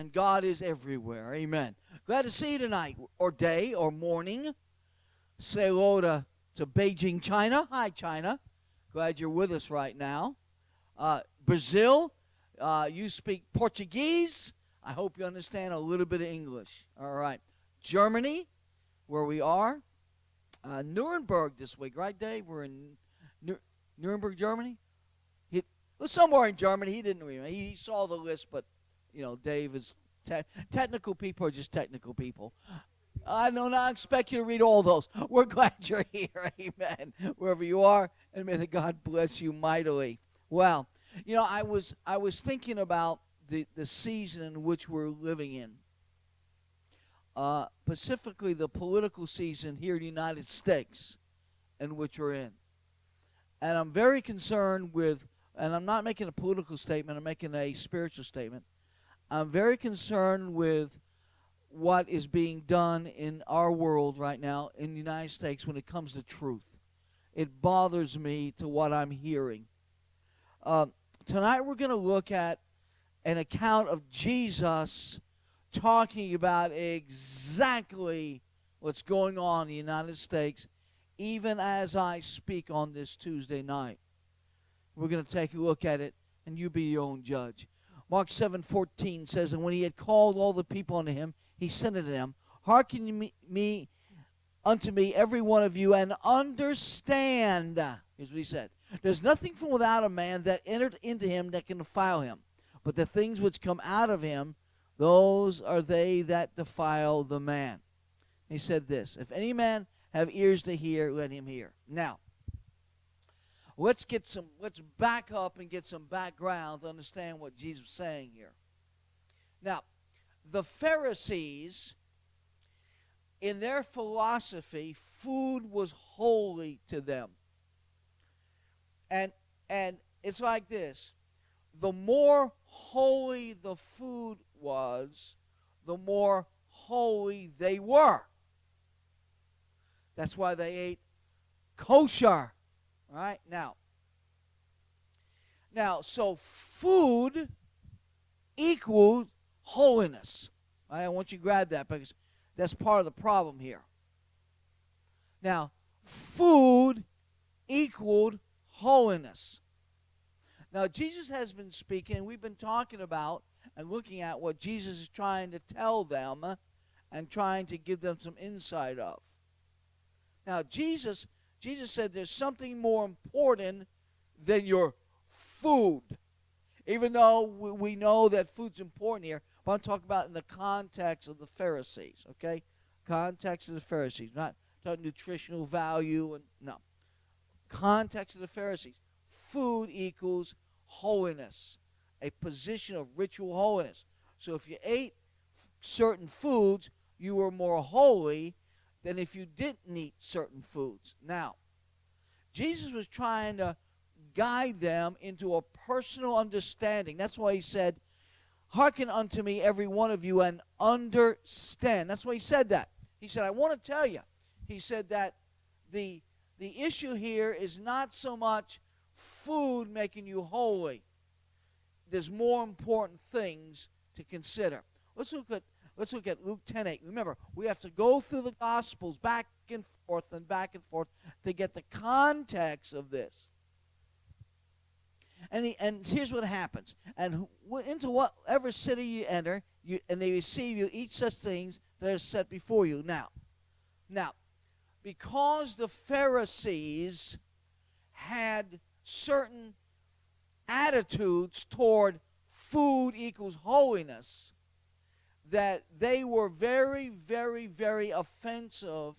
and God is everywhere. Amen. Glad to see you tonight, or day, or morning. Say hello to Beijing, China. Hi, China. Glad you're with us right now. Brazil, you speak Portuguese. I hope you understand a little bit of English. All right. Germany, where we are. Nuremberg this week, right, Dave? We're in Nuremberg, Germany. He was somewhere in Germany. He didn't remember. He saw the list, but Dave is technical people are just technical people. I do not expect you to read all those. We're glad you're here, amen. Wherever you are, and may the God bless you mightily. Well, I was thinking about the season in which we're living in. Specifically the political season here in the United States in which we're in. And I'm very concerned with, and I'm not making a political statement, I'm making a spiritual statement. I'm very concerned with what is being done in our world right now in the United States when it comes to truth. It bothers me to what I'm hearing. Tonight we're going to look at an account of Jesus talking about exactly what's going on in the United States, even as I speak on this Tuesday night. We're going to take a look at it, and you be your own judge. Mark 7:14 says, "And when he had called all the people unto him, he said unto them, Hearken unto me, every one of you, and understand." Here's what he said. "There's nothing from without a man that entered into him that can defile him, but the things which come out of him, those are they that defile the man." He said this, "If any man have ears to hear, let him hear." Now, let's back up and get some background to understand what Jesus was saying here. Now, the Pharisees, in their philosophy, food was holy to them. And it's like this. The more holy the food was, the more holy they were. That's why they ate kosher. Right? Now, so food equals holiness. Right? I want you to grab that because that's part of the problem here. Now, food equaled holiness. Now, Jesus has been speaking, and we've been talking about and looking at what Jesus is trying to tell them and trying to give them some insight of. Now, Jesus said there's something more important than your food. Even though we know that food's important here, but I'm talking about in the context of the Pharisees, okay? Context of the Pharisees, not talking nutritional value, and no. Context of the Pharisees. Food equals holiness, a position of ritual holiness. So if you ate certain foods, you were more holy than if you didn't eat certain foods. Now, Jesus was trying to guide them into a personal understanding. That's why he said, "Hearken unto me, every one of you, and understand." That's why he said that. He said, "I want to tell you." He said that the issue here is not so much food making you holy. There's more important things to consider. Let's look at Luke 10:8. Remember, we have to go through the Gospels back and forth to get the context of this. And here's what happens. And into whatever city you enter, and they receive you, eat such things that are set before you. Now, because the Pharisees had certain attitudes toward food equals holiness, that they were very, very, very offensive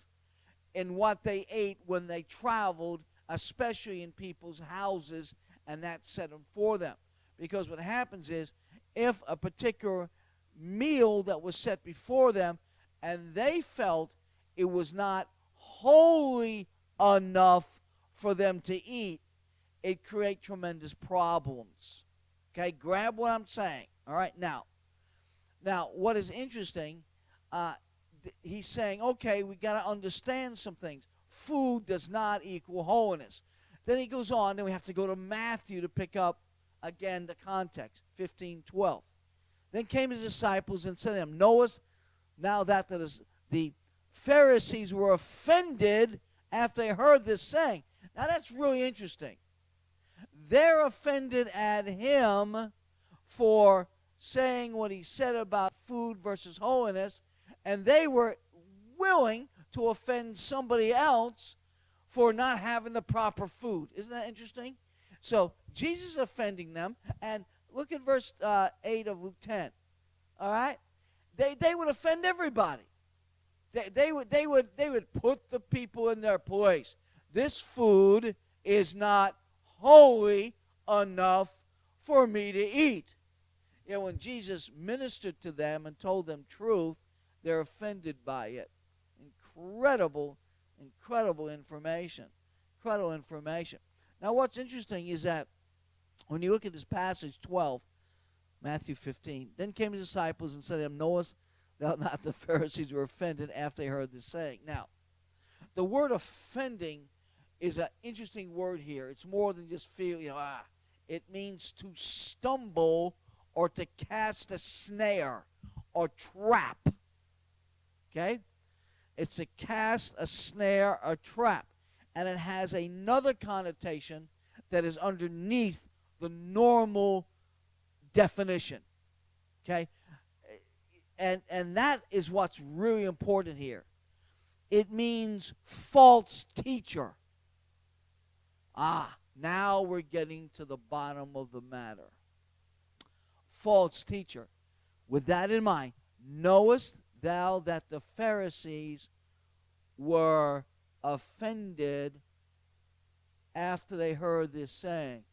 in what they ate when they traveled, especially in people's houses, and that set them for them. Because what happens is, if a particular meal that was set before them, and they felt it was not holy enough for them to eat, it create tremendous problems. Okay, grab what I'm saying. All right, now, what is interesting, he's saying, okay, we got to understand some things. Food does not equal holiness. Then he goes on, then we have to go to Matthew to pick up, again, the context, 15:12. Then came his disciples and said to him, Knowest now that the Pharisees were offended after they heard this saying. Now that's really interesting. They're offended at him for saying what he said about food versus holiness, and they were willing to offend somebody else for not having the proper food. Isn't that interesting? So Jesus is offending them, and look at verse 8 of Luke 10. All right? They would offend everybody. They would put the people in their place. This food is not holy enough for me to eat. You know, when Jesus ministered to them and told them truth, they're offended by it. Incredible information. Incredible information. Now, what's interesting is that when you look at this passage 12, Matthew 15, then came the disciples and said to him, Knowest thou not the Pharisees were offended after they heard this saying? Now, the word offending is an interesting word here. It's more than just feel, it means to stumble or to cast a snare or trap. Okay? It's to cast a snare or trap. And it has another connotation that is underneath the normal definition. Okay? And that is what's really important here. It means false teacher. Now we're getting to the bottom of the matter. False teacher. With that in mind, knowest thou that the Pharisees were offended after they heard this saying?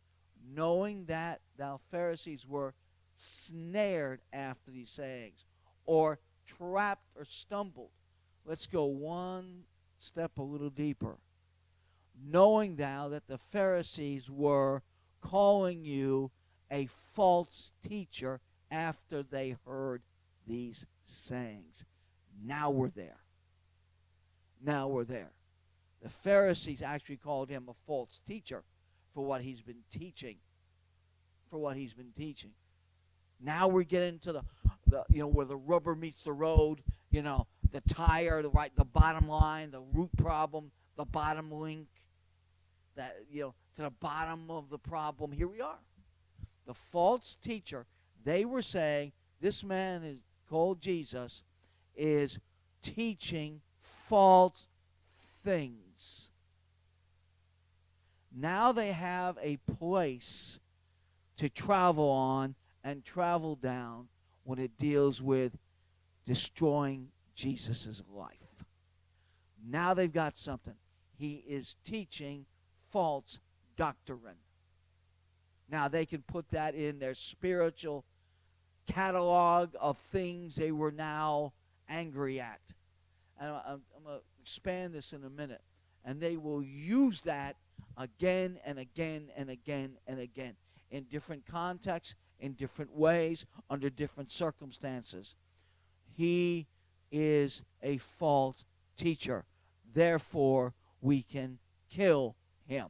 Knowing that thou Pharisees were snared after these sayings, or trapped or stumbled. Let's go one step a little deeper. Knowing thou that the Pharisees were calling you a false teacher after they heard these sayings. Now we're there. Now we're there. The Pharisees actually called him a false teacher for what he's been teaching. Now we're getting to the where the rubber meets the road, the tire, the bottom line, the root problem, the bottom link, to the bottom of the problem. Here we are. The false teacher, they were saying this man is called Jesus is teaching false things. Now they have a place to travel on and travel down when it deals with destroying Jesus' life. Now they've got something. He is teaching false doctrine. Now they can put that in their spiritual catalog of things they were now angry at. And I'm going to expand this in a minute. And they will use that again and again and again and again in different contexts, in different ways, under different circumstances. He is a false teacher. Therefore, we can kill him.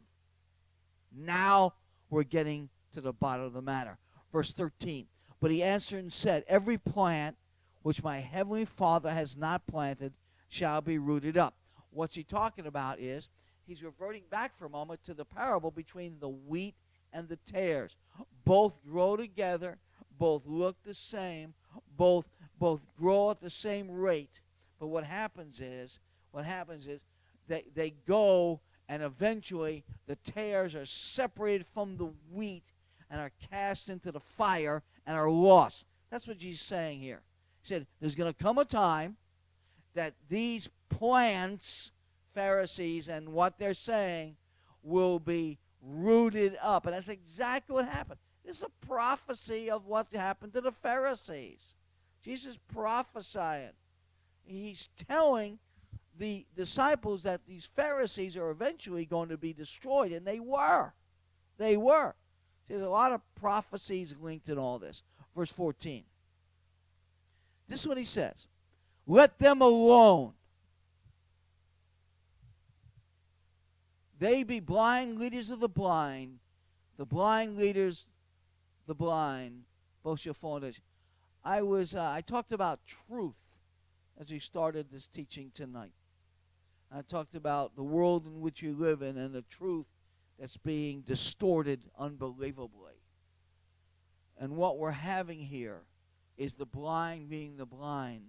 Now we're getting to the bottom of the matter. Verse 13. But he answered and said, Every plant which my heavenly Father has not planted shall be rooted up. What's he talking about is he's reverting back for a moment to the parable between the wheat and the tares. Both grow together, both look the same, both grow at the same rate. But what happens is they go, and eventually the tares are separated from the wheat and are cast into the fire and are lost. That's what Jesus is saying here. He said, there's going to come a time that these plants, Pharisees, and what they're saying will be rooted up. And that's exactly what happened. This is a prophecy of what happened to the Pharisees. Jesus prophesying. He's telling the disciples that these Pharisees are eventually going to be destroyed, and they were. They were. There's a lot of prophecies linked in all this. Verse 14. This is what he says. Let them alone. They be blind leaders of the blind leaders the blind, both shall fall into. I talked about truth as we started this teaching tonight. I talked about the world in which you live in and the truth that's being distorted unbelievably. And what we're having here is the blind being the blind,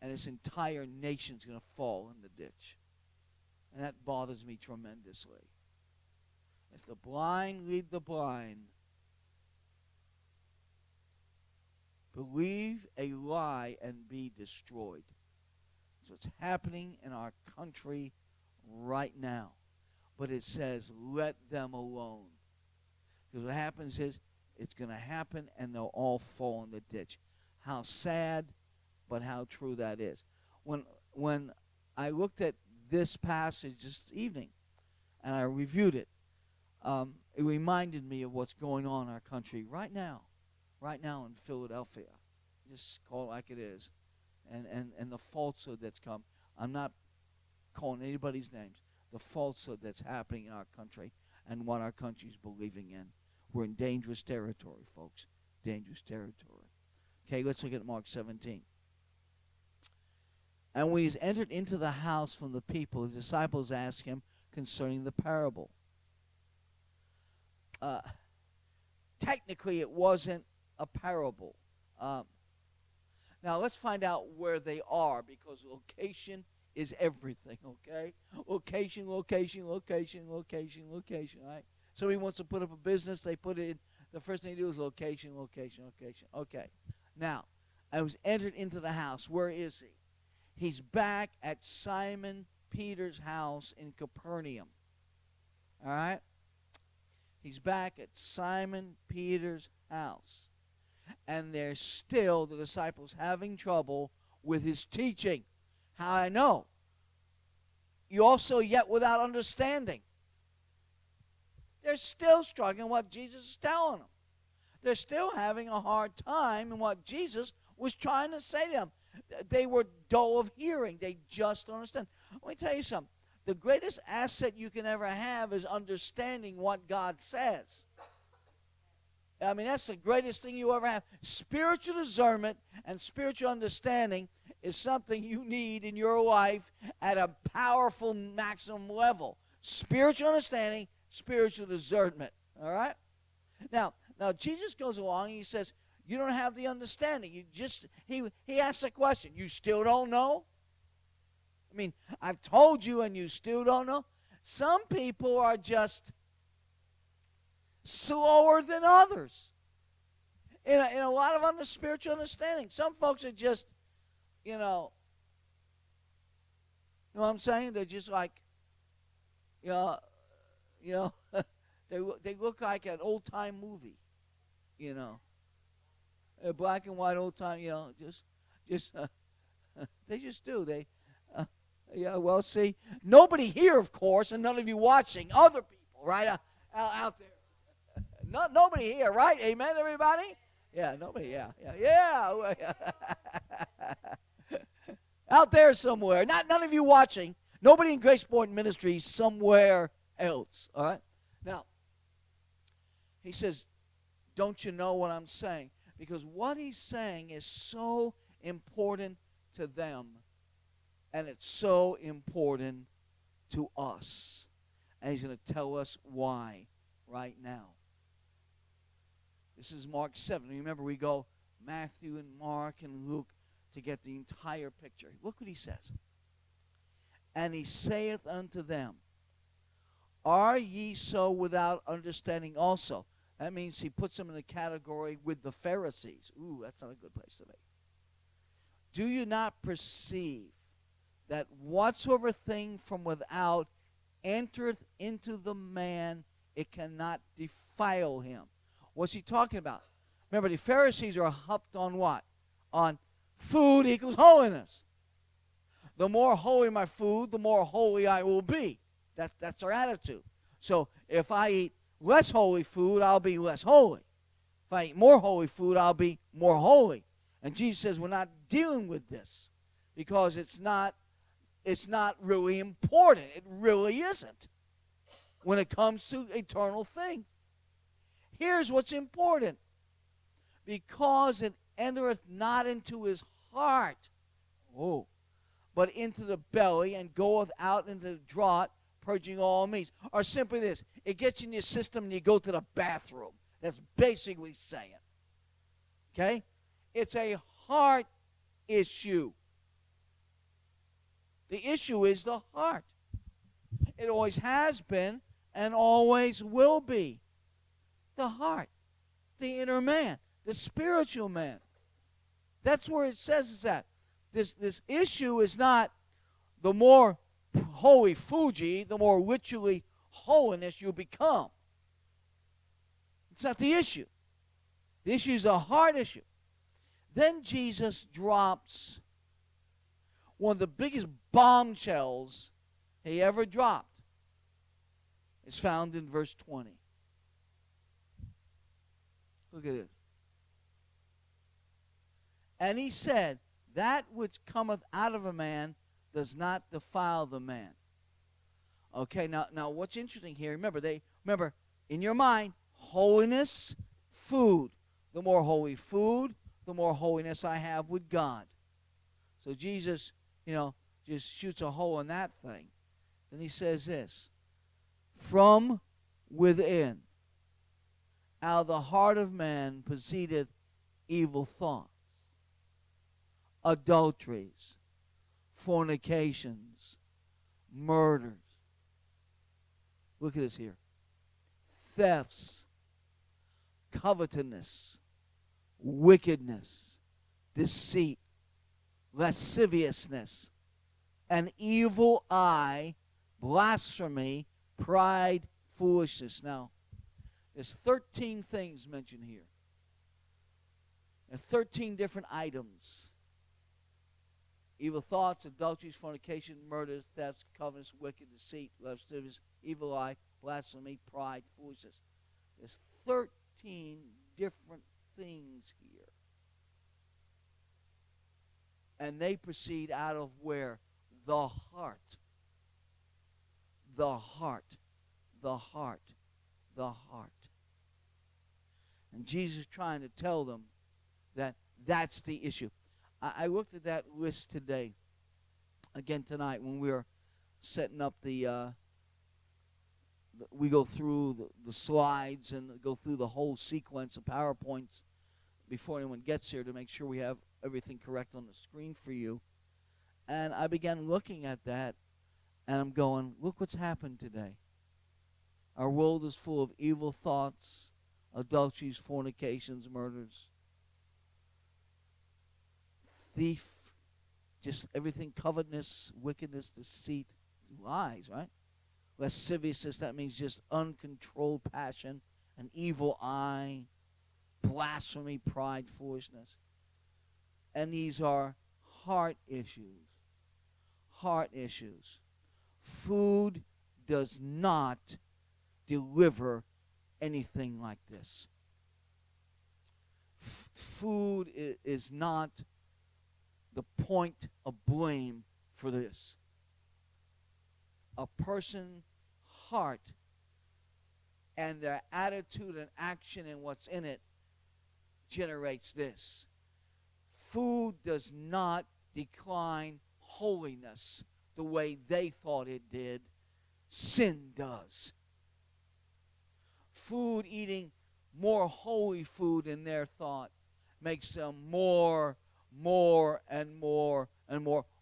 and this entire nation's going to fall in the ditch. And that bothers me tremendously. If the blind lead the blind, believe a lie and be destroyed. That's what's happening in our country right now. But it says, let them alone. Because what happens is, it's going to happen and they'll all fall in the ditch. How sad, but how true that is. When I looked at this passage this evening and I reviewed it, it reminded me of what's going on in our country right now in Philadelphia. Just call it like it is. And the falsehood that's come. I'm not calling anybody's names. The falsehood that's happening in our country and what our country's believing in. We're in dangerous territory, folks. Dangerous territory. Okay, let's look at Mark 17. And when he's entered into the house from the people, his disciples asked him concerning the parable. Technically, it wasn't a parable. Now, let's find out where they are, because location is everything, okay? Location, right? Somebody wants to put up a business, they put it in. The first thing they do is location. Okay. Now, I was entered into the house. Where is he? He's back at Simon Peter's house in Capernaum. All right? He's back at Simon Peter's house. And there's still the disciples having trouble with his teaching. How I know? You also yet without understanding. They're still struggling with what Jesus is telling them. They're still having a hard time in what Jesus was trying to say to them. They were dull of hearing. They just don't understand. Let me tell you something. The greatest asset you can ever have is understanding what God says. I mean, that's the greatest thing you ever have. Spiritual discernment and spiritual understanding is something you need in your life at a powerful maximum level. Spiritual understanding, spiritual discernment. All right? Now Jesus goes along and he says, you don't have the understanding. He asks a question. You still don't know? I mean, I've told you and you still don't know? Some people are just slower than others in a lot of spiritual understanding. Some folks are just, you know what I'm saying? They're just like, they look like an old-time movie, a black and white old-time, they just do. Well, see, nobody here, of course, and none of you watching, other people, right, out there. Nobody here, right? Amen, everybody? Yeah, nobody, yeah. Out there somewhere. None of you watching. Nobody in Grace Point Ministries, somewhere else, all right? Now, he says, don't you know what I'm saying? Because what he's saying is so important to them, and it's so important to us. And he's going to tell us why right now. This is Mark 7. Remember, we go Matthew and Mark and Luke to get the entire picture. Look what he says. And he saith unto them, are ye so without understanding also? That means he puts them in a category with the Pharisees. Ooh, that's not a good place to be. Do you not perceive that whatsoever thing from without entereth into the man, it cannot defile him? What's he talking about? Remember, the Pharisees are hopped on what? On food equals holiness. The more holy my food, the more holy I will be. That's our attitude. So if I eat less holy food, I'll be less holy. If I eat more holy food, I'll be more holy. And Jesus says we're not dealing with this because it's not really important. It really isn't when it comes to eternal things. Here's what's important. Because it entereth not into his heart, but into the belly, and goeth out into the draught, purging all meats. Or simply this, it gets in your system and you go to the bathroom. That's basically what he's saying. Okay? It's a heart issue. The issue is the heart. It always has been and always will be. The heart, the inner man, the spiritual man. That's where it says it's at. This issue is not the more holy Fuji, the more ritually holiness you become. It's not the issue. The issue is a heart issue. Then Jesus drops one of the biggest bombshells he ever dropped. It's found in verse 20. Look at it. And he said, that which cometh out of a man does not defile the man. Okay, now what's interesting here, remember, in your mind, holiness, food. The more holy food, the more holiness I have with God. So Jesus, just shoots a hole in that thing. Then he says this, from within, out of the heart of man proceedeth evil thoughts, adulteries, fornications, murders. Look at this here. Thefts, covetousness, wickedness, deceit, lasciviousness, an evil eye, blasphemy, pride, foolishness. Now, there's 13 things mentioned here. There are 13 different items. Evil thoughts, adulteries, fornication, murders, thefts, covetousness, wicked, deceit, lasciviousness, evil eye, blasphemy, pride, foolishness. There's 13 different things here. And they proceed out of where? The heart. The heart. The heart. The heart. And Jesus is trying to tell them that that's the issue. I looked at that list today, again tonight, when we were setting up we go through the slides and go through the whole sequence of PowerPoints before anyone gets here to make sure we have everything correct on the screen for you. And I began looking at that, and I'm going, look what's happened today. Our world is full of evil thoughts, adulteries, fornications, murders, thief, just everything, covetousness, wickedness, deceit, lies, right? Lasciviousness, that means just uncontrolled passion, an evil eye, blasphemy, pride, foolishness. And these are heart issues. Heart issues. Food does not deliver anything like this. Food is not the point of blame for this. A person's heart and their attitude and action and what's in it generates this. Food does not decline holiness the way they thought it did. Sin does. Food, eating more holy food in their thought, makes them more and more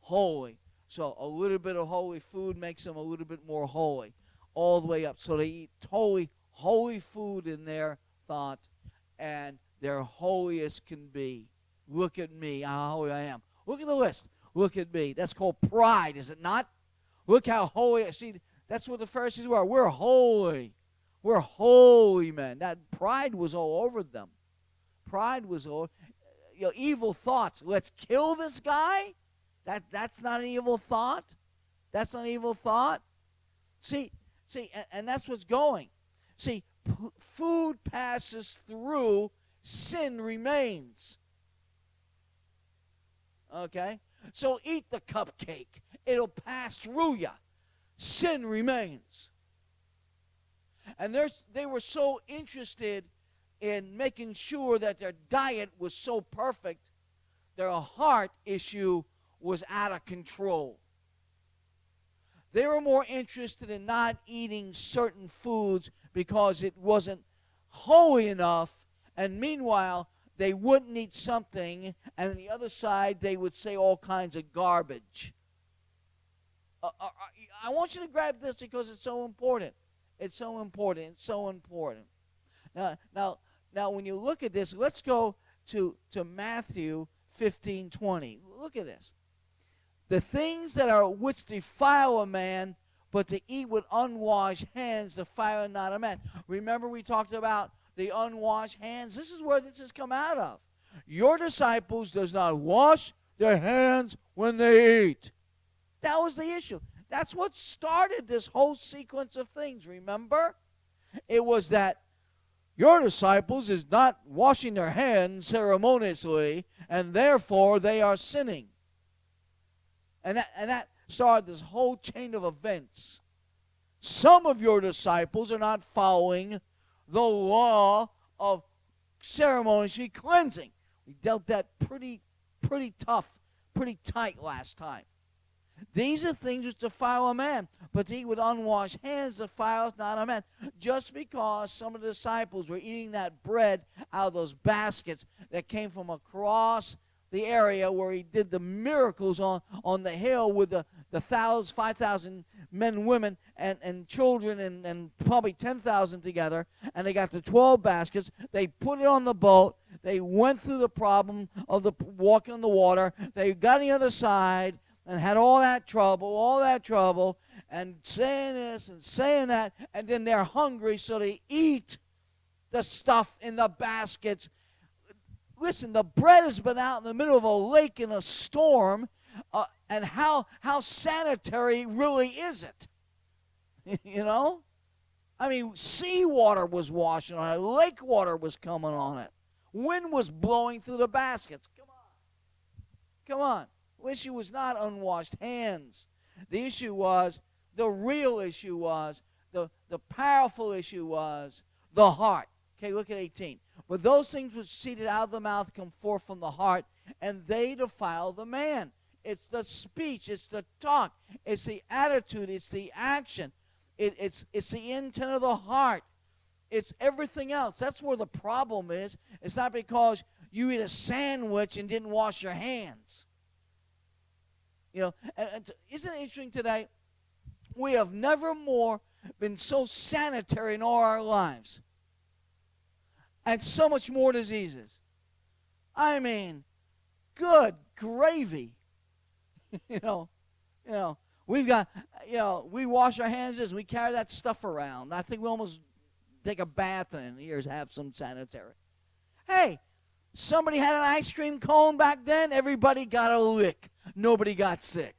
holy. So a little bit of holy food makes them a little bit more holy, all the way up. So they eat totally holy food in their thought, and they're holy as can be. Look at me, how holy I am. Look at the list. Look at me. That's called pride, is it not? Look how holy. See, that's what the Pharisees were. We're holy. We're holy men. That pride was all over them. Pride was all, evil thoughts. Let's kill this guy? That's not an evil thought. That's not an evil thought. See, and that's what's going. See, food passes through, sin remains. Okay? So eat the cupcake. It'll pass through you. Sin remains. And they were so interested in making sure that their diet was so perfect, their heart issue was out of control. They were more interested in not eating certain foods because it wasn't holy enough, and meanwhile, they wouldn't eat something, and on the other side, they would say all kinds of garbage. I want you to grab this because it's so important. It's so important. It's so important. Now, when you look at this, let's go to Matthew 15:20. Look at this. The things that are which defile a man, but to eat with unwashed hands defile not a man. Remember we talked about the unwashed hands? This is where this has come out of. Your disciples does not wash their hands when they eat. That was the issue. That's what started this whole sequence of things, remember? It was that your disciples is not washing their hands ceremoniously, and therefore they are sinning. And that started this whole chain of events. Some of your disciples are not following the law of ceremonially cleansing. We dealt that pretty tough, pretty tight last time. These are things which defile a man, but to eat with unwashed hands defileth not a man. Just because some of the disciples were eating that bread out of those baskets that came from across the area where he did the miracles on the hill with the 5,000 men and women and children and probably 10,000 together, and they got the 12 baskets. They put it on the boat. They went through the problem of the walking on the water. They got on the other side and had all that trouble, and saying this and saying that, and then they're hungry, so they eat the stuff in the baskets. Listen, the bread has been out in the middle of a lake in a storm, and how sanitary really is it? You know? I mean, seawater was washing on it. Lake water was coming on it. Wind was blowing through the baskets. Come on. The issue was not unwashed hands. The real issue was, the powerful issue was the heart. Okay, look at 18. But those things which proceeded out of the mouth come forth from the heart, and they defile the man. It's the speech, it's the talk, it's the attitude, it's the action, it's the intent of the heart. It's everything else. That's where the problem is. It's not because you eat a sandwich and didn't wash your hands. You know, and isn't it interesting today? We have never more been so sanitary in all our lives. And so much more diseases. I mean, good gravy. you know, we've got, we wash our hands as we carry that stuff around. I think we almost take a bath in here, have some sanitary. Hey, somebody had an ice cream cone back then, everybody got a lick. Nobody got sick.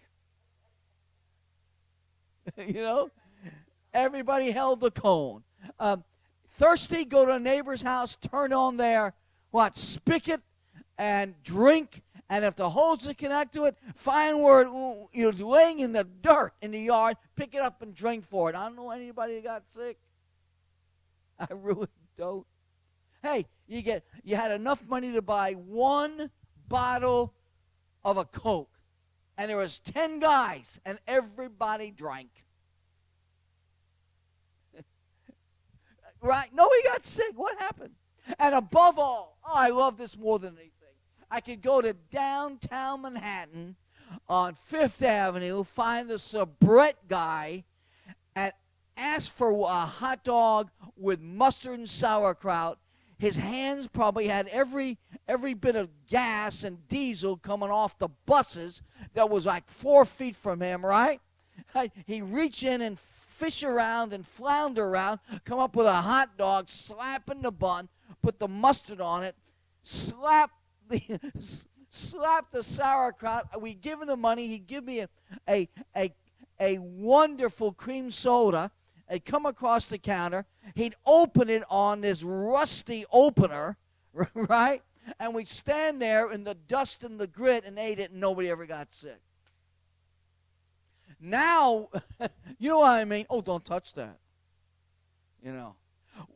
Everybody held the cone. Thirsty, go to a neighbor's house, turn on their spigot, and drink. And if the hose is connected to it, find where it's laying in the dirt in the yard, pick it up and drink for it. I don't know anybody that got sick. I really don't. Hey, you had enough money to buy one bottle of a Coke, and there was 10 guys, and everybody drank. Right? Nobody got sick. What happened? And above all, I love this more than anything. I could go to downtown Manhattan on Fifth Avenue, find the soubrette guy, and ask for a hot dog with mustard and sauerkraut. His hands probably had every bit of gas and diesel coming off the buses that was like 4 feet from him, right? He reach in and fish around and flounder around, come up with a hot dog, slap in the bun, put the mustard on it, slap the sauerkraut. We give him the money. He'd give me a wonderful cream soda. They'd come across the counter. He'd open it on this rusty opener, right? And we'd stand there in the dust and the grit and ate it, and nobody ever got sick. Now, you know what I mean? Oh, don't touch that.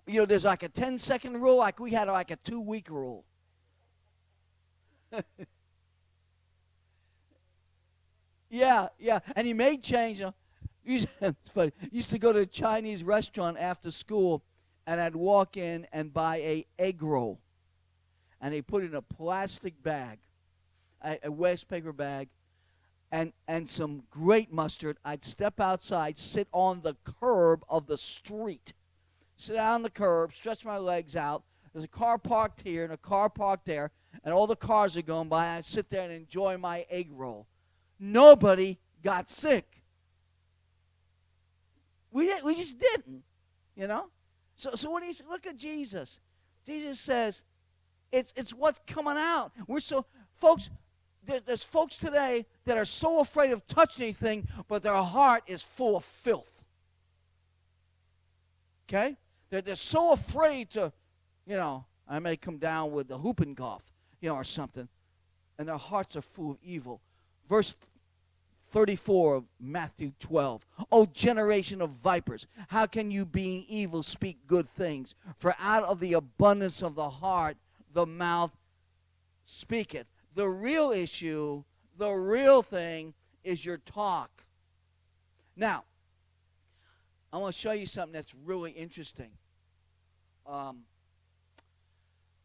There's like a 10-second rule. Like we had like a 2-week rule. Yeah, yeah. And he made change. It's funny. Used to go to a Chinese restaurant after school, and I'd walk in and buy a egg roll, and they put it in a plastic bag, a waste paper bag, and some great mustard. I'd step outside, sit on the curb of the street, sit down on the curb, stretch my legs out. There's a car parked here and a car parked there, and all the cars are going by. I'd sit there and enjoy my egg roll. Nobody got sick. We just didn't, So when you look at Jesus, Jesus says, it's what's coming out. There's folks today that are so afraid of touching anything, but their heart is full of filth. Okay? They're so afraid to, I may come down with the whooping cough, or something, and their hearts are full of evil. Verse 34 of Matthew 12. O generation of vipers, how can you, being evil, speak good things? For out of the abundance of the heart, the mouth speaketh. The real issue, the real thing, is your talk. Now, I want to show you something that's really interesting.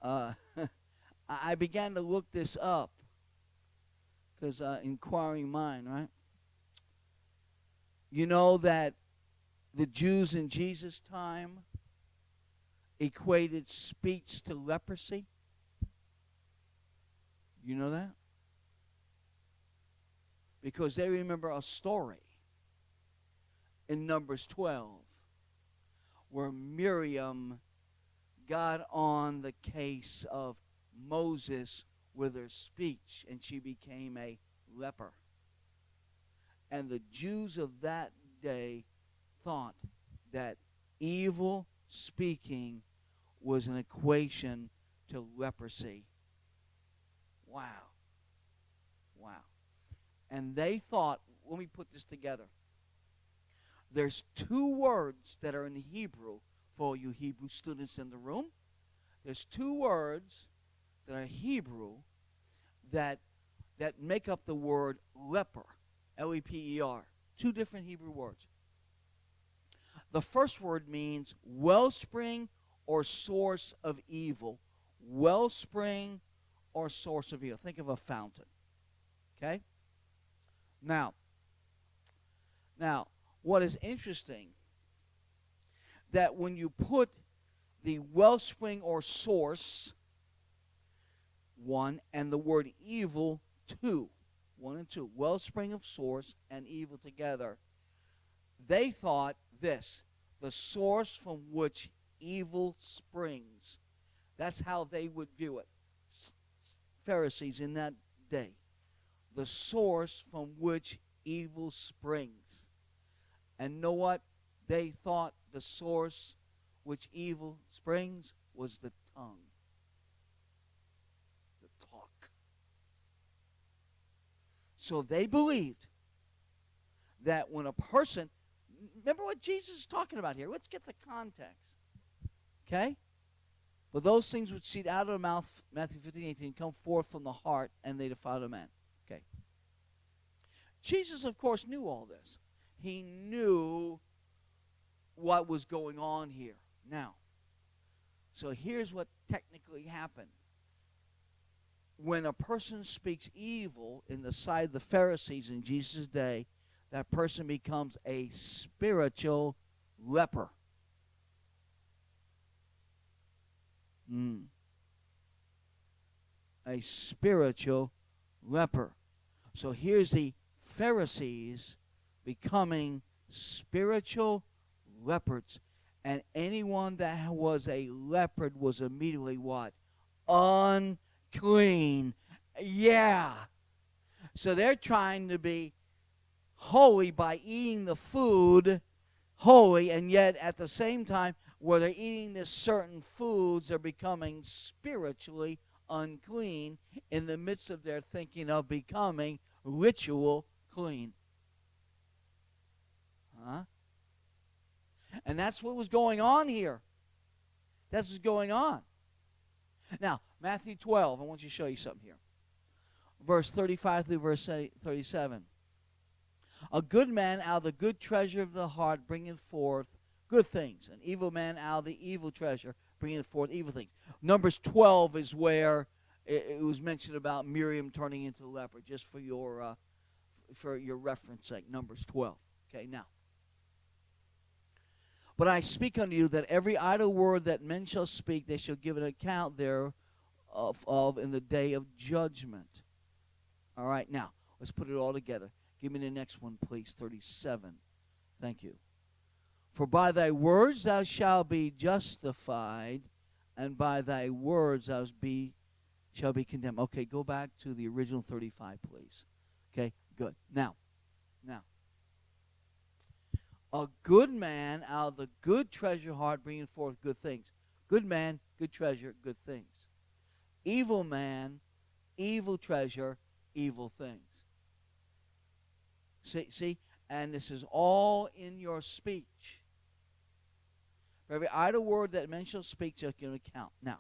I began to look this up because inquiring mind, right? You know that the Jews in Jesus' time equated speech to leprosy? You know that? Because they remember a story in Numbers 12 where Miriam got on the case of Moses with her speech, and she became a leper. And the Jews of that day thought that evil speaking was an equation to leprosy. Wow. Wow. And they thought, let me put this together. There's 2 words that are in Hebrew for all you Hebrew students in the room. There's 2 words that are Hebrew that make up the word leper, L-E-P-E-R. 2 different Hebrew words. The first word means wellspring or source of evil. Wellspring or source of evil. Think of a fountain. Okay? Now, what is interesting, that when you put the wellspring or source, 1, and the word evil, 2, 1 and 2, wellspring of source and evil together, they thought this, the source from which evil springs. That's how they would view it. Pharisees in that day. The source from which evil springs. And know what? They thought the source which evil springs was the tongue. The talk. So they believed that when a person, remember what Jesus is talking about here. Let's get the context. Okay? But those things which proceed out of the mouth, Matthew 15:18, come forth from the heart, and they defile the man. Okay. Jesus, of course, knew all this. He knew what was going on here. Now, so here's what technically happened. When a person speaks evil in the sight of the Pharisees in Jesus' day, that person becomes a spiritual leper. A spiritual leper. So here's the Pharisees becoming spiritual leopards. And anyone that was a leopard was immediately what? Unclean. Yeah. So they're trying to be holy by eating the food holy, and yet at the same time, where they're eating this certain foods, they're becoming spiritually unclean in the midst of their thinking of becoming ritual clean. Huh? And that's what was going on here. That's what's going on. Now, Matthew 12, I want you to show you something here. Verse 35 through verse 37. A good man out of the good treasure of the heart bringeth forth good things. An evil man out of the evil treasure bringeth forth evil things. Numbers 12 is where it was mentioned about Miriam turning into a leper, just for your reference sake. Numbers 12. Okay, now. But I speak unto you that every idle word that men shall speak, they shall give an account thereof in the day of judgment. All right, now, let's put it all together. Give me the next one, please, 37. Thank you. For by thy words thou shalt be justified, and by thy words thou shall be condemned. Okay, go back to the original 35, please. Okay, good. Now, a good man out of the good treasure heart bringing forth good things. Good man, good treasure, good things. Evil man, evil treasure, evil things. See? And this is all in your speech. For every idle word that men shall speak shall give an account. Now,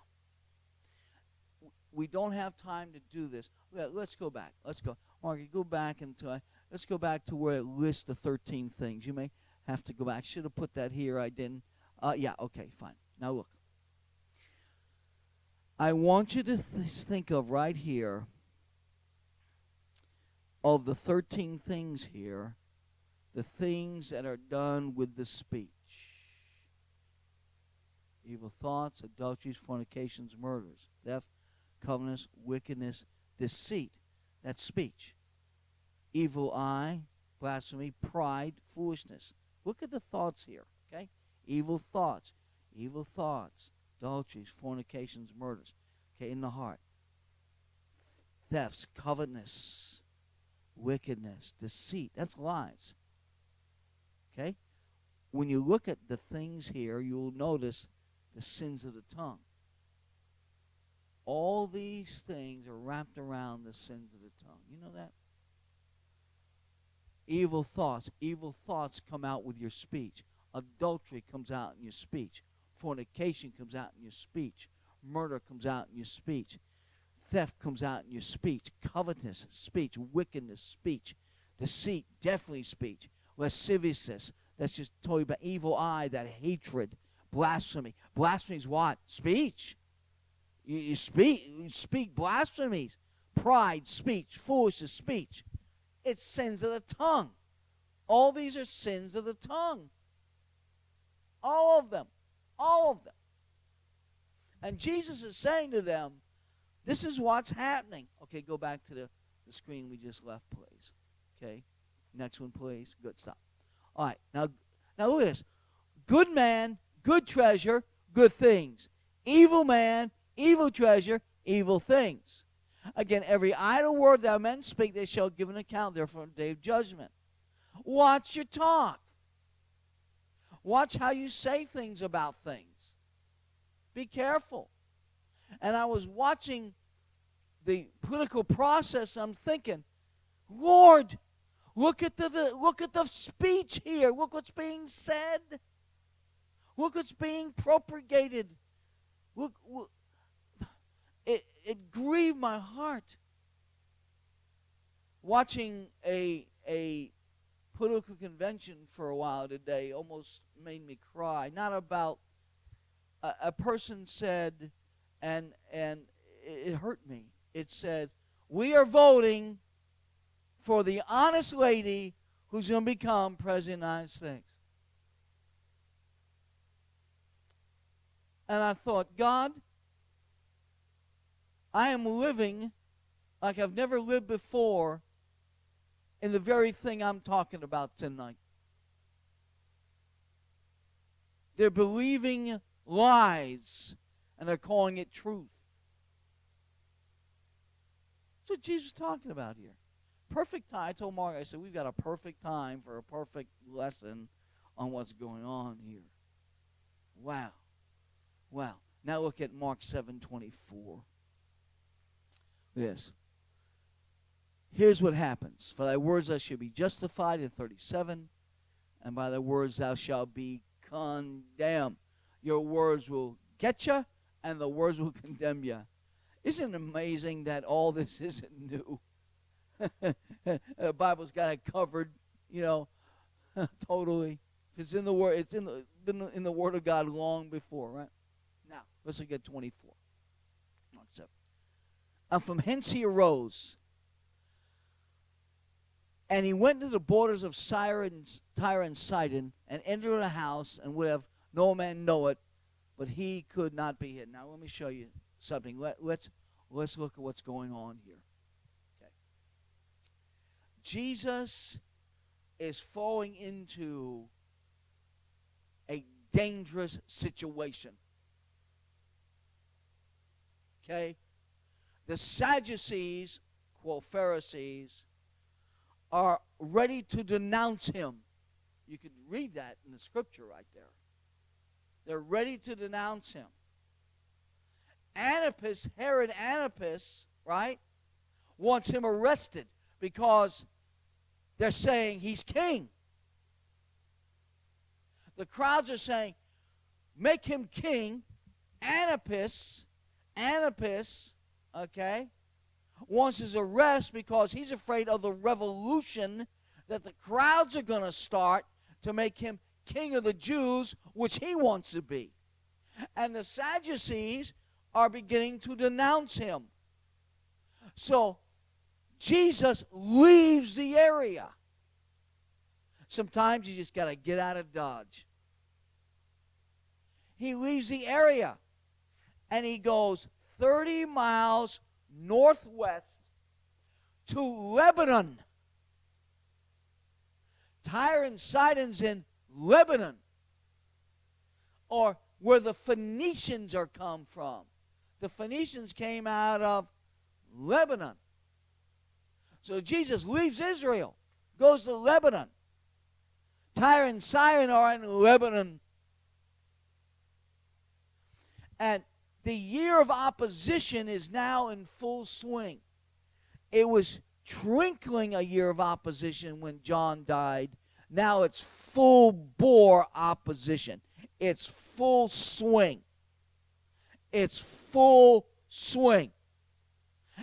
we don't have time to do this. Let's go back. Let's go. Margaret, go back let's go back to where it lists the 13 things. You may have to go back. I should have put that here. I didn't. Yeah, okay, fine. Now look. I want you to think of right here, of the 13 things here, the things that are done with the speech. Evil thoughts, adulteries, fornications, murders, theft, covetousness, wickedness, deceit. That's speech. Evil eye, blasphemy, pride, foolishness. Look at the thoughts here, okay? Evil thoughts, adulteries, fornications, murders, okay, in the heart. Thefts, covetousness, wickedness, deceit. That's lies, okay? When you look at the things here, you'll notice the sins of the tongue. All these things are wrapped around the sins of the tongue. You know that? Evil thoughts come out with your speech. Adultery comes out in your speech. Fornication comes out in your speech. Murder comes out in your speech. Theft comes out in your speech. Covetousness, speech. Wickedness, speech. Deceit, definitely speech. Lasciviousness, that's just talking about evil eye, that hatred. Blasphemy. Blasphemy is what? Speech. You speak blasphemies. Pride, speech. Foolishness, speech. It's sins of the tongue. All these are sins of the tongue. All of them. All of them. And Jesus is saying to them, this is what's happening. Okay, go back to the screen we just left, please. Okay, next one, please. Good, stop. All right, now look at this. Good man, good treasure, good things. Evil man, evil treasure, evil things. Again, every idle word that men speak, they shall give an account therefore on the day of judgment. Watch your talk. Watch how you say things about things. Be careful. And I was watching the political process. I'm thinking, Lord, look at the speech here. Look what's being said. Look what's being propagated. Look, it grieved my heart. Watching a political convention for a while today almost made me cry. Not about a person said, and it hurt me. It said, we are voting for the honest lady who's going to become President of the United States. And I thought, God, I am living like I've never lived before in the very thing I'm talking about tonight. They're believing lies, and they're calling it truth. That's what Jesus is talking about here. Perfect time. I told Mark, I said, we've got a perfect time for a perfect lesson on what's going on here. Wow. Wow. Now look at Mark 7:24. Yes. Here's what happens. For thy words thou shalt be justified in 37, and by thy words thou shalt be condemned. Your words will get you, and the words will condemn you. Isn't it amazing that all this isn't new? The Bible's got it covered, totally. If it's in the Word, it's been in the Word of God long before, right? Now, let's look at 24. And from hence he arose, and he went to the borders of Tyre and Sidon, and entered a house, and would have no man know it, but he could not be hid. Now let me show you something. Let's look at what's going on here. Okay. Jesus is falling into a dangerous situation. Okay? The Sadducees, quote Pharisees, are ready to denounce him. You can read that in the scripture right there. They're ready to denounce him. Antipas, Herod Antipas, right, wants him arrested because they're saying he's king. The crowds are saying, make him king. Antipas, okay, wants his arrest because he's afraid of the revolution that the crowds are going to start to make him king of the Jews, which he wants to be. And the Sadducees are beginning to denounce him. So Jesus leaves the area. Sometimes you just got to get out of Dodge. He leaves the area, and he goes 30 miles northwest to Lebanon. Tyre and Sidon's in Lebanon, or where the Phoenicians are come from. The Phoenicians came out of Lebanon. So Jesus leaves Israel, goes to Lebanon. Tyre and Sidon are in Lebanon. And the year of opposition is now in full swing. It was twinkling a year of opposition when John died. Now it's full-bore opposition. It's full swing. It's full swing.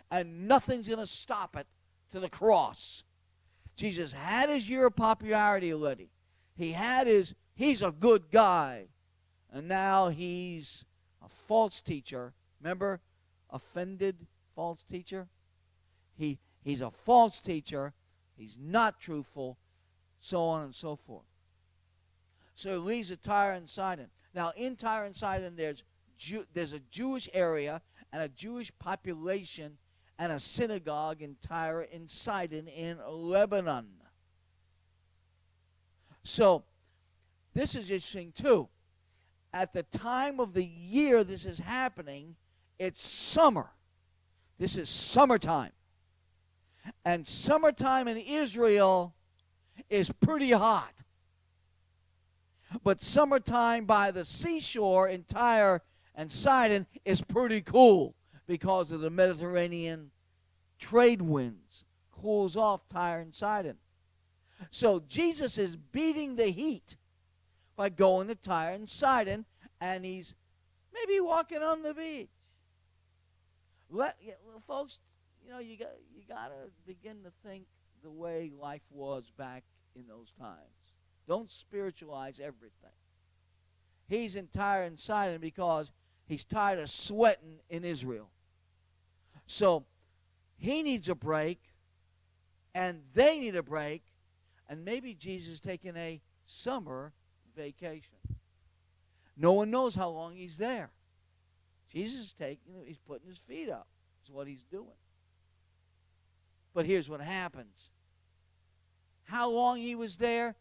And nothing's going to stop it to the cross. Jesus had his year of popularity already. He's a good guy. And now he's a false teacher. Remember, offended false teacher? He's a false teacher. He's not truthful, so on and so forth. So he leaves at Tyre and Sidon. Now, in Tyre and Sidon, there's a Jewish area and a Jewish population and a synagogue in Tyre and Sidon in Lebanon. So this is interesting, too. At the time of the year this is happening, it's summer. This is summertime. And summertime in Israel is pretty hot. But summertime by the seashore in Tyre and Sidon is pretty cool because of the Mediterranean trade winds. Cools off Tyre and Sidon. So Jesus is beating the heat by going to Tyre and Sidon, and he's maybe walking on the beach. Folks, you got to begin to think the way life was back in those times. Don't spiritualize everything. He's in Tyre and Sidon because he's tired of sweating in Israel. So he needs a break, and they need a break, and maybe Jesus is taking a summer vacation. No one knows how long he's there. Jesus is he's putting his feet up. That's what he's doing. But here's what happens. How long he was there,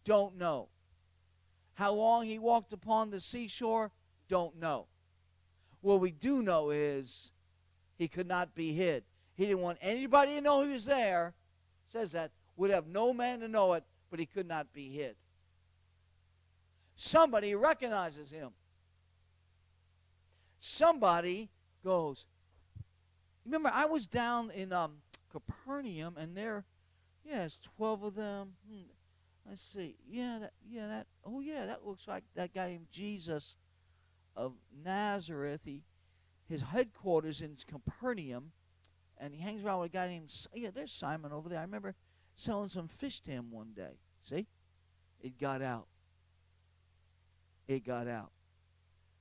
don't know. How long he walked upon the seashore, don't know. What we do know is he could not be hid. He didn't want anybody to know he was there. It says that. Would have no man to know it, but he could not be hid. Somebody recognizes him. Somebody goes. Remember, I was down in Capernaum, and there's 12 of them. Let's see. That looks like that guy named Jesus. of Nazareth. His headquarters in Capernaum, and he hangs around with a guy named, there's Simon over there. I remember selling some fish to him one day. See? It got out. It got out.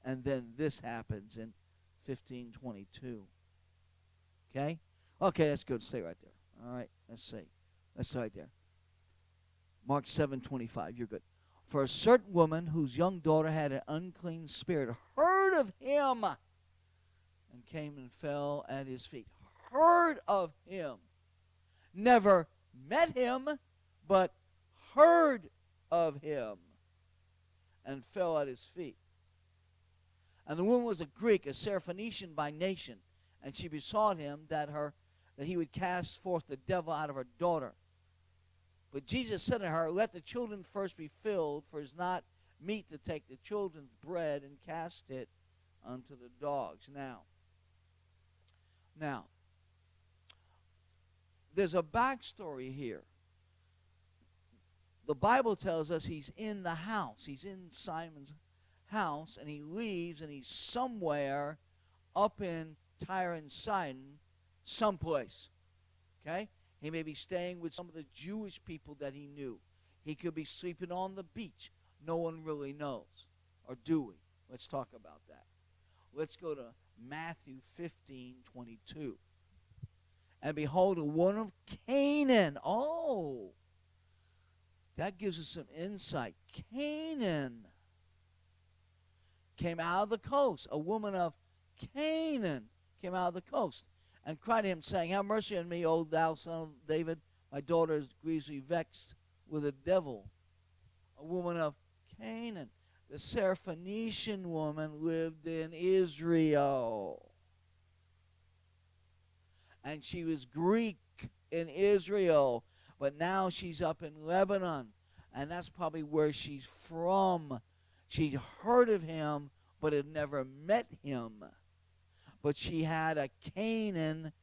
And then this happens in 1522. Okay? Okay, that's good. Stay right there. All right, let's see. Let's stay right there. Mark 7:25. You're good. For a certain woman whose young daughter had an unclean spirit heard of him and came and fell at his feet. Heard of him. Never met him, but heard of him and fell at his feet. And the woman was a Greek, a Syrophoenician by nation, and she besought him that he would cast forth the devil out of her daughter. But Jesus said to her, let the children first be filled, for it is not meet to take the children's bread and cast it unto the dogs. Now, there's a backstory here. The Bible tells us he's in the house. He's in Simon's house, and he leaves, and he's somewhere up in Tyre and Sidon, someplace. Okay? He may be staying with some of the Jewish people that he knew. He could be sleeping on the beach. No one really knows. Or do we? Let's talk about that. Let's go to Matthew 15:22. And behold, a woman of Canaan. Oh, that gives us some insight. Canaan came out of the coast. A woman of Canaan came out of the coast and cried to him, saying, have mercy on me, O thou son of David. My daughter is grievously vexed with a devil. A woman of Canaan. The Syrophoenician woman lived in Israel. And she was Greek in Israel. But now she's up in Lebanon. And that's probably where she's from. She'd heard of him, but had never met him. But she had a Canaan,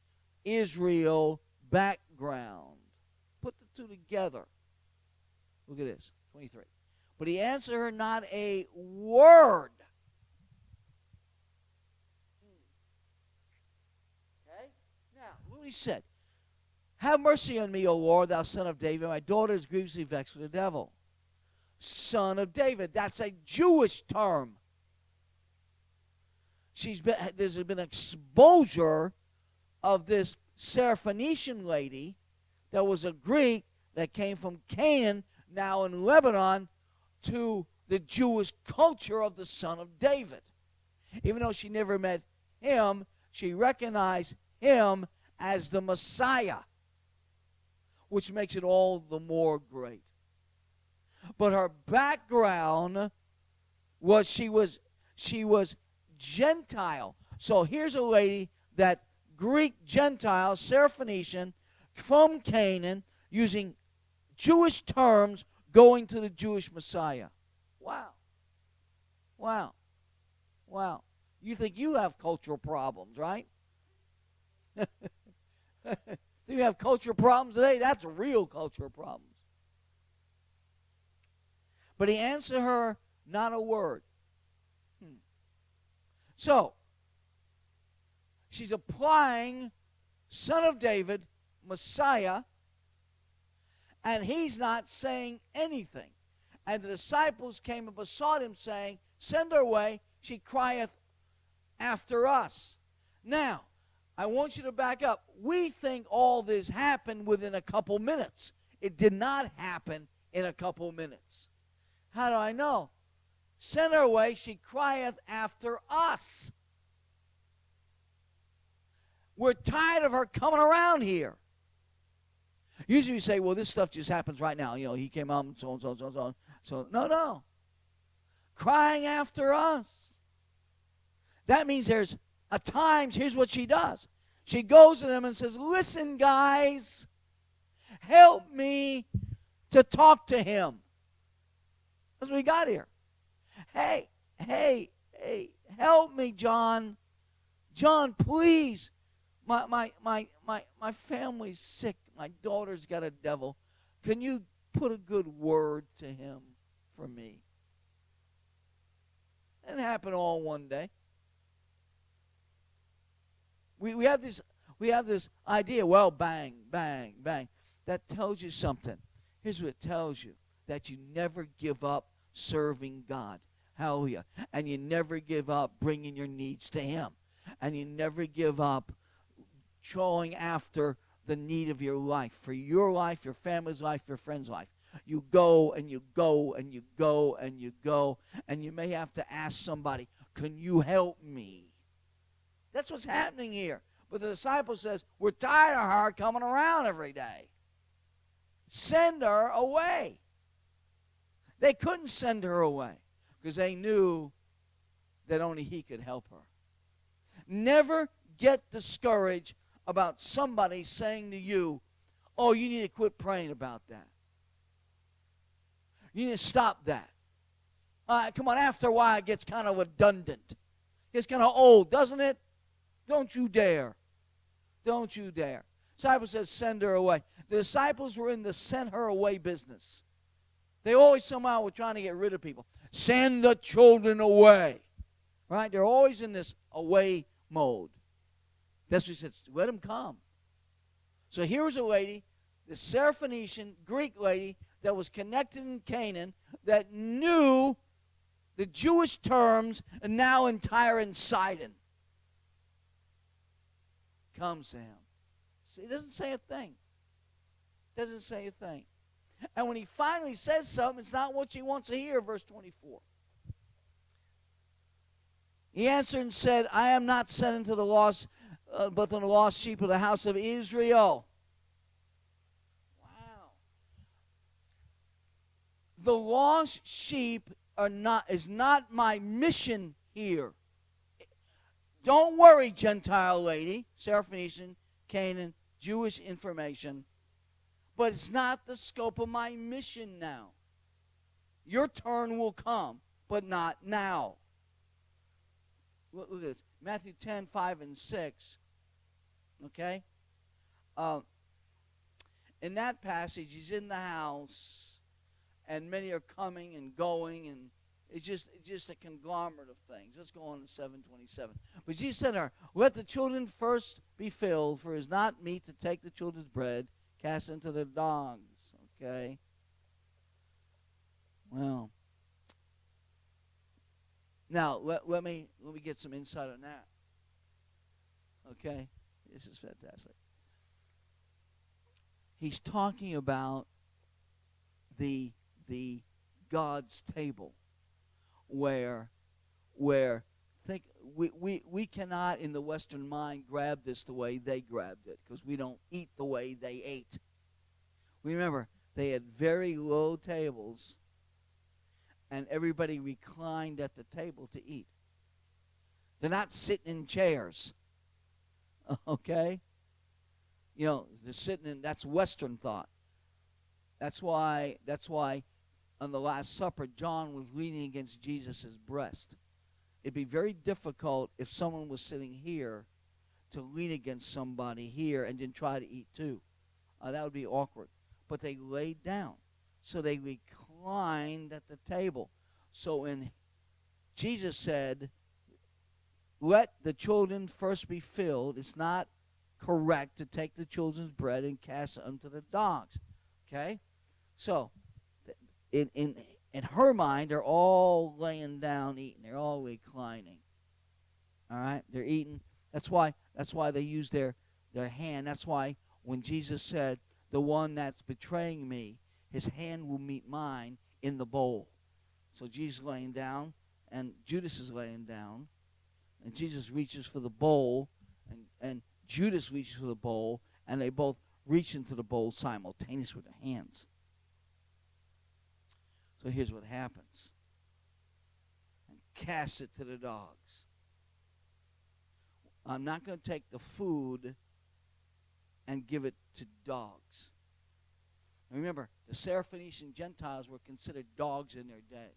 Israel background. Put the two together. Look at this, 23. But he answered her not a word. Okay? Now, look what he said. Have mercy on me, O Lord, thou son of David. My daughter is grievously vexed with the devil. Son of David. That's a Jewish term. There's been exposure of this Syrophoenician lady that was a Greek that came from Canaan, now in Lebanon, to the Jewish culture of the son of David. Even though she never met him, she recognized him as the Messiah, which makes it all the more great. But her background was she was Gentile. So here's a lady that Greek Gentile, Syrophoenician, from Canaan, using Jewish terms, going to the Jewish Messiah. Wow. Wow. Wow. You think you have cultural problems, right? Do you have cultural problems today? That's real cultural problems. But he answered her not a word. So, she's applying son of David, Messiah, and he's not saying anything. And the disciples came and besought him, saying, send her away, she crieth after us. Now, I want you to back up. We think all this happened within a couple minutes. It did not happen in a couple minutes. How do I know? Send her away, she crieth after us. We're tired of her coming around here. Usually we say, well, this stuff just happens right now. You know, he came up and so and so and so and so. So, no. Crying after us. That means there's at times, here's what she does. She goes to them and says, listen, guys, help me to talk to him. That's what we got here. Hey, help me, John. John, please. My family's sick. My daughter's got a devil. Can you put a good word to him for me? It didn't happen all one day. We have this idea, well, bang, bang, bang. That tells you something. Here's what it tells you, that you never give up serving God. Hallelujah. And you never give up bringing your needs to Him. And you never give up going after the need of your life, for your life, your family's life, your friend's life. You go and you go and you go and you go, and you may have to ask somebody, can you help me? That's what's happening here. But the disciple says, we're tired of her coming around every day. Send her away. They couldn't send her away because they knew that only He could help her. Never get discouraged about somebody saying to you, oh, you need to quit praying about that. You need to stop that. Come on, after a while it gets kind of redundant. It gets kind of old, doesn't it? Don't you dare. Don't you dare. The disciple says, send her away. The disciples were in the send her away business. They always somehow were trying to get rid of people. Send the children away. Right? They're always in this away mode. That's what He said, let them come. So here was a lady, the Syrophoenician Greek lady that was connected in Canaan, that knew the Jewish terms, and now in Tyre and Sidon. Comes to Him. See, it doesn't say a thing. Doesn't say a thing. And when He finally says something, it's not what she wants to hear, verse 24. He answered and said, I am not sent into the lost, but to the lost sheep of the house of Israel. Wow. The lost sheep is not my mission here. Don't worry, Gentile lady, Syrophoenician, Canaan, Jewish information, but it's not the scope of my mission now. Your turn will come, but not now. Look at this. Matthew 10, 5, and 6. Okay? In that passage, He's in the house, and many are coming and going, and it's just a conglomerate of things. Let's go on to 7:27. But Jesus said to her, let the children first be filled, for it is not meet to take the children's bread, cast into the dogs. Okay? Well, now let me get some insight on that. Okay? This is fantastic. He's talking about the God's table, where think we cannot in the Western mind grab this the way they grabbed it, because we don't eat the way they ate. Remember, they had very low tables, and everybody reclined at the table to eat. They're not sitting in chairs. Okay? You know, they're sitting in, that's Western thought. That's why on the Last Supper, John was leaning against Jesus' breast. It'd be very difficult if someone was sitting here to lean against somebody here and then try to eat too. That would be awkward. But they laid down. So they reclined at the table. So Jesus said, let the children first be filled. It's not correct to take the children's bread and cast it unto the dogs. Okay? So, in her mind, they're all laying down eating. They're all reclining. All right? They're eating. That's why they use their hand. That's why when Jesus said, the one that's betraying me, his hand will meet mine in the bowl. So Jesus is laying down, and Judas is laying down, and Jesus reaches for the bowl, and Judas reaches for the bowl, and they both reach into the bowl simultaneously with their hands. So here's what happens. And cast it to the dogs. I'm not going to take the food and give it to dogs. Remember, the Syrophoenician Gentiles were considered dogs in their day.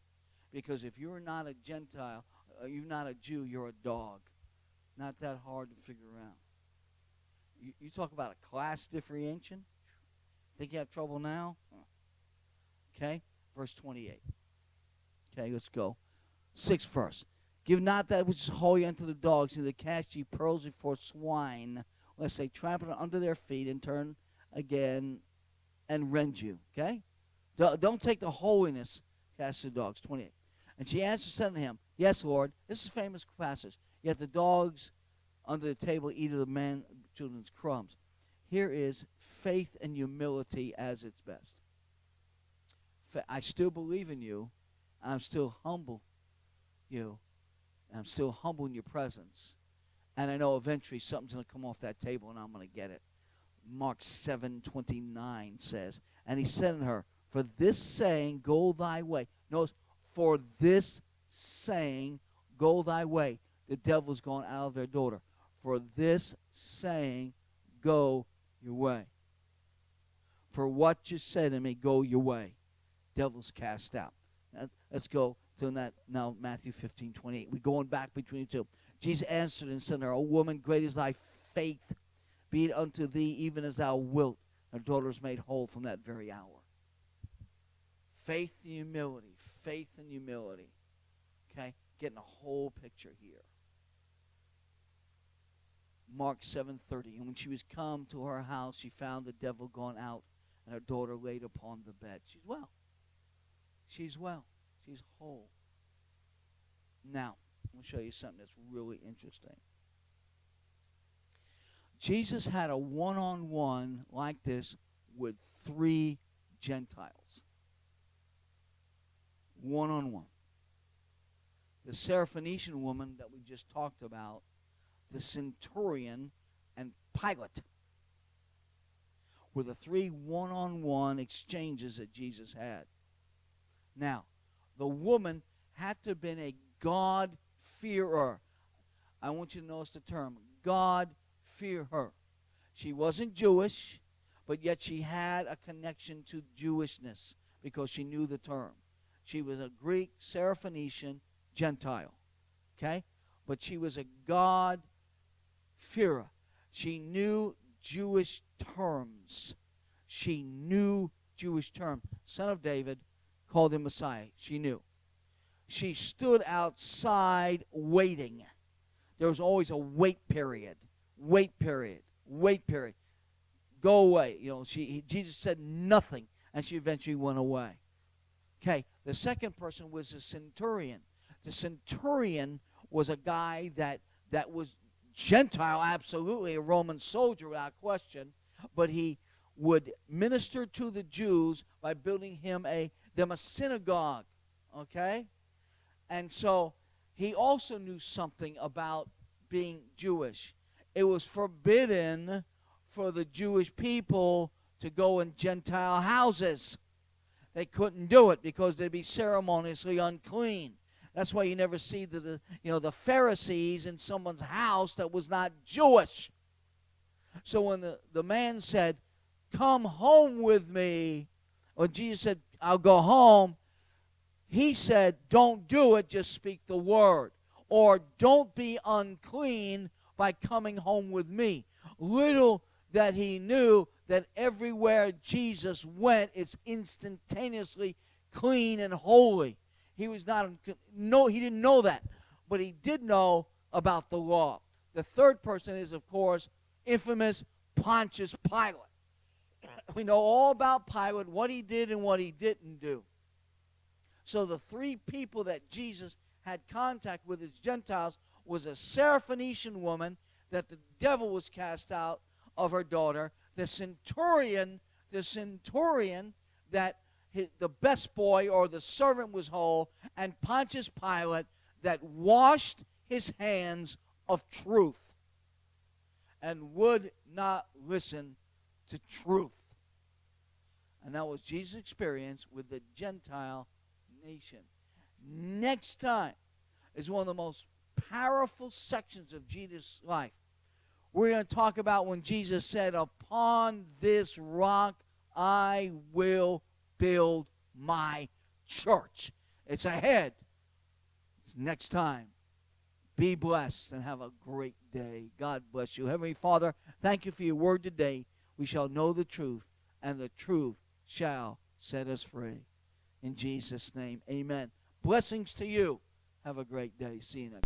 Because if you're not a Gentile, you're not a Jew, you're a dog. Not that hard to figure out. You talk about a class differentiation? Think you have trouble now? Okay, verse 28. Okay, let's go. 6th verse. Give not that which is holy unto the dogs, neither cast ye pearls before swine, lest they trample it under their feet and turn again and rend you. Okay? Don't take the holiness, cast to the dogs. 28. And she answered, said unto him, Yes, Lord. This is a famous passage. Yet the dogs under the table eat of the men children's crumbs. Here is faith and humility as its best. I still believe in you. I'm still humble you. I'm still humble in your presence. And I know eventually something's going to come off that table and I'm going to get it. Mark 7:29 says, and he said unto her, For this saying, go thy way. Notice, for this saying, go thy way. The devil's gone out of their daughter. For this saying, go your way. For what you said to me, go your way. Devil's cast out. Let's go to that now, Matthew 15:28. We're going back between the two. Jesus answered and said to her, O woman, great is thy faith. Be it unto thee even as thou wilt. Her daughter is made whole from that very hour. Faith and humility. Faith and humility. Okay? Getting a whole picture here. Mark 7:30. And when she was come to her house, she found the devil gone out, and her daughter laid upon the bed. She's well. She's well. She's whole. Now, I'm going to show you something that's really interesting. Jesus had a one-on-one like this with 3 Gentiles. One-on-one. The Syrophoenician woman that we just talked about, the centurion, and Pilate were the 3 one-on-one exchanges that Jesus had. Now, the woman had to have been a God-fearer. I want you to notice the term, God-fearer. She wasn't Jewish, but yet she had a connection to Jewishness because she knew the term. She was a Greek, Syrophoenician, Gentile. Okay? But she was a God-fearer. She knew Jewish terms. She knew Jewish terms. Son of David, called him Messiah. She knew. She stood outside waiting. There was always a wait period. Wait period. Wait period. Go away. You know, Jesus said nothing, and she eventually went away. Okay, the second person was a centurion. The centurion was a guy that was Gentile, absolutely, a Roman soldier without question, but he would minister to the Jews by building them a synagogue, okay? And so he also knew something about being Jewish. It was forbidden for the Jewish people to go in Gentile houses. They couldn't do it because they'd be ceremoniously unclean. That's why you never see the Pharisees in someone's house that was not Jewish. So when the man said, come home with me, or Jesus said, I'll go home, he said, don't do it, just speak the word. Or don't be unclean by coming home with me. Little that he knew that everywhere Jesus went, it's instantaneously clean and holy. He was not, he didn't know that, but he did know about the law. The third person is, of course, infamous Pontius Pilate. We know all about Pilate, what he did and what he didn't do. So the 3 people that Jesus had contact with as Gentiles was a Syrophoenician woman that the devil was cast out of her daughter, the centurion that the best boy or the servant was whole, and Pontius Pilate that washed his hands of truth and would not listen to truth. And that was Jesus' experience with the Gentile nation. Next time is one of the most powerful sections of Jesus' life. We're going to talk about when Jesus said, upon this rock I will build my church. It's ahead. It's next time. Be blessed and have a great day. God bless you. Heavenly Father, thank you for your word today. We shall know the truth, and the truth shall set us free. In Jesus' name, amen. Blessings to you. Have a great day. See you next.